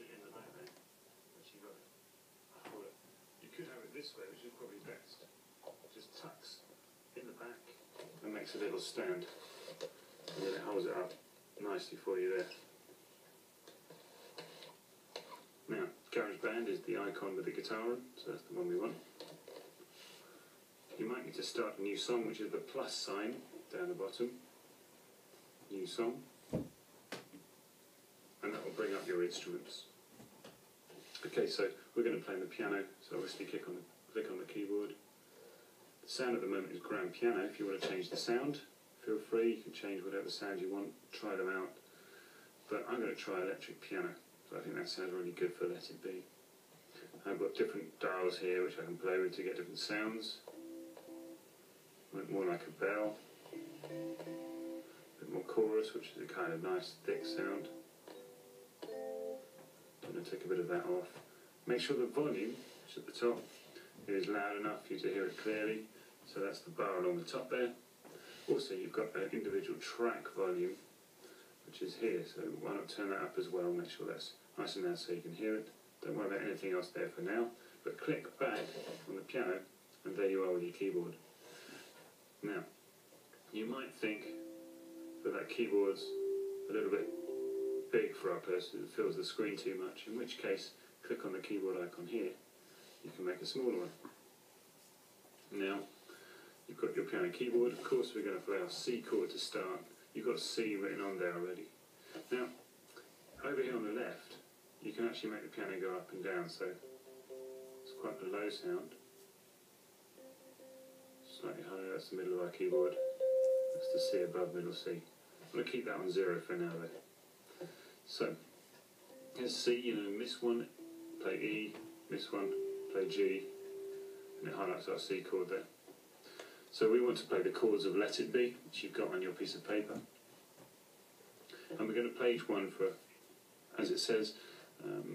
it in the back there. But you got it. You could have it this way, which is probably best. Just tucks in the back and makes a little stand. And then it holds it up nicely for you there. Now, GarageBand is the icon with the guitar on, so that's the one we want. You might need to start a new song, which is the plus sign down the bottom. New song. And that will bring up your instruments. Okay, so we're going to play on the piano, so obviously click on the keyboard. The sound at the moment is grand piano. If you want to change the sound, feel free, you can change whatever sound you want, try them out. But I'm going to try electric piano. I think that sounds really good for Let It Be. I've got different dials here which I can play with to get different sounds. More like a bell. A bit more chorus, which is a kind of nice thick sound. I'm going to take a bit of that off. Make sure the volume, which is at the top, is loud enough for you to hear it clearly. So that's the bar along the top there. Also you've got an individual track volume, which is here, so why not turn that up as well, make sure that's nice and loud so you can hear it. Don't worry about anything else there for now, but click back on the piano and there you are with your keyboard. Now, you might think that keyboard's a little bit big for our person, it fills the screen too much, in which case, click on the keyboard icon here, you can make a smaller one. Now, you've got your piano keyboard, of course we're going to play our C chord to start. You've got C written on there already. Now, over here on the left, you can actually make the piano go up and down, so it's quite a low sound. Slightly higher, that's the middle of our keyboard. That's the C above middle C. I'm going to keep that on 0 for now though. So, here's C, you know, miss one, play E, miss one, play G, and it highlights our C chord there. So we want to play the chords of Let It Be, which you've got on your piece of paper. And we're going to play each one for, as it says,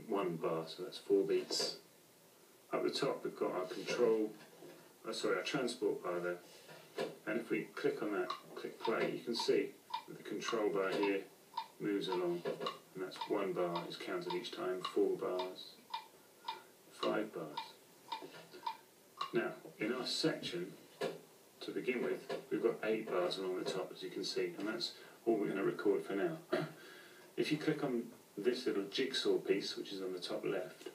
1 bar, so that's 4 beats. Up the top we've got our transport bar there. And if we click on that, click play, you can see that the control bar here moves along. And that's 1 bar is counted each time, 4 bars, 5 bars. Now, in our section, to begin with, we've got 8 bars along the top, as you can see, and that's all we're going to record for now. If you click on this little jigsaw piece, which is on the top left,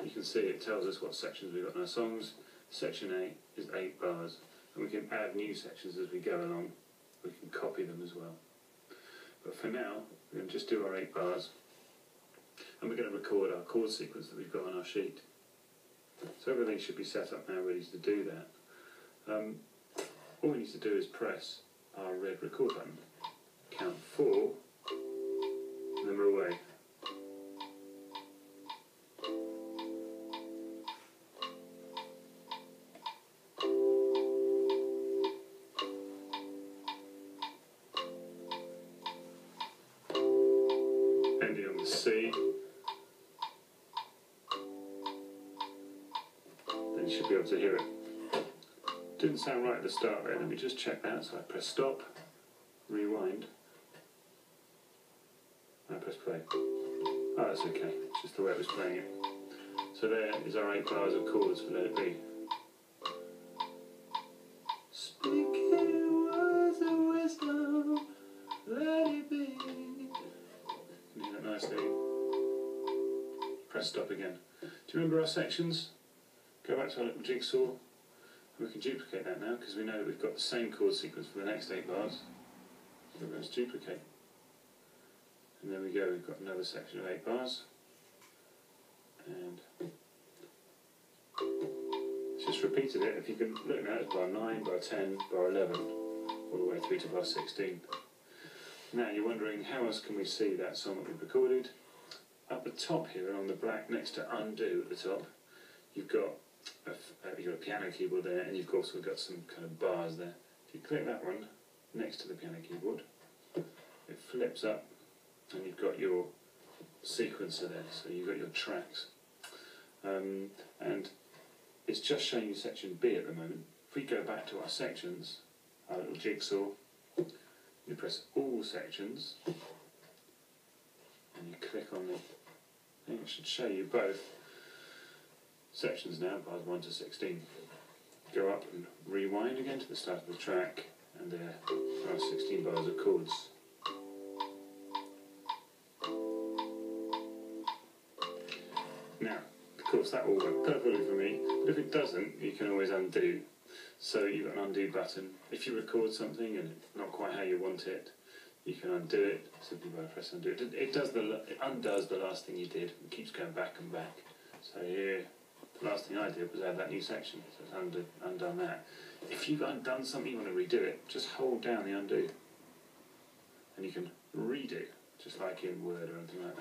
you can see it tells us what sections we've got in our songs. Section 8 is 8 bars, and we can add new sections as we go along. We can copy them as well. But for now, we're going to just do our 8 bars, and we're going to record our chord sequence that we've got on our sheet. So everything should be set up now, ready to do that. All we need to do is press our red record button, count 4, and then we're away. Ending on the C. Then you should be able to hear it. Didn't sound right at the start there, let me just check that. So I press stop, rewind, and I press play. Oh, that's okay, it's just the way it was playing it. So there is our 8 bars of chords for Let It Be. Speaking words of wisdom, let it be. Can you hear that nicely? Press stop again. Do you remember our sections? Go back to our little jigsaw. We can duplicate that now because we know that we've got the same chord sequence for the next 8 bars. So we're going to duplicate. And there we go, we've got another section of 8 bars. And it's just repeated it. If you can look now, it's bar 9, bar 10, bar 11, all the way through to bar 16. Now you're wondering how else can we see that song that we've recorded? Up the top here, on the black next to undo at the top, you've got a piano keyboard there, and you've also got some kind of bars there. If you click that one next to the piano keyboard, it flips up and you've got your sequencer there, so you've got your tracks. And it's just showing you section B at the moment. If we go back to our sections, our little jigsaw, you press all sections and you click on the I think it should show you both sections now, bars 1 to 16. Go up and rewind again to the start of the track, and there are 16 bars of chords. Now, of course, that will work perfectly for me, but if it doesn't, you can always undo. So you've got an undo button. If you record something and it's not quite how you want it, you can undo it simply by pressing undo. It undoes the last thing you did. It keeps going back and back. So here, the last thing I did was add that new section. So it's undone that. If you've undone something, you want to redo it, just hold down the undo, and you can redo, just like in Word or anything like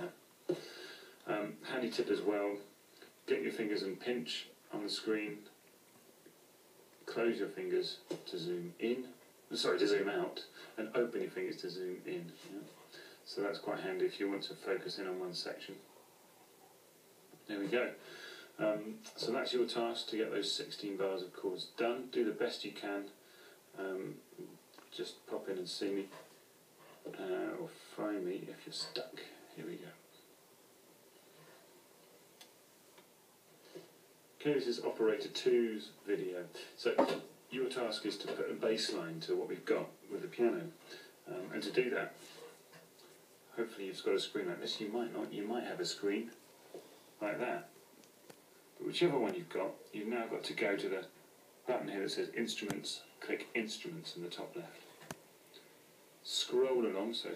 that. Handy tip as well: get your fingers and pinch on the screen. Close your fingers to zoom in. Sorry, to zoom out, and open your fingers to zoom in. Yeah. So that's quite handy if you want to focus in on one section. There we go. So that's your task, to get those 16 bars of chords done. Do the best you can. Just pop in and see me, or find me if you're stuck. Here we go. Okay, this is Operator 2's video. So your task is to put a bass line to what we've got with the piano. And to do that, hopefully you've got a screen like this. You might not. You might have a screen like that. But whichever one you've now got to go to the button here that says Instruments, click Instruments in the top left. Scroll along, so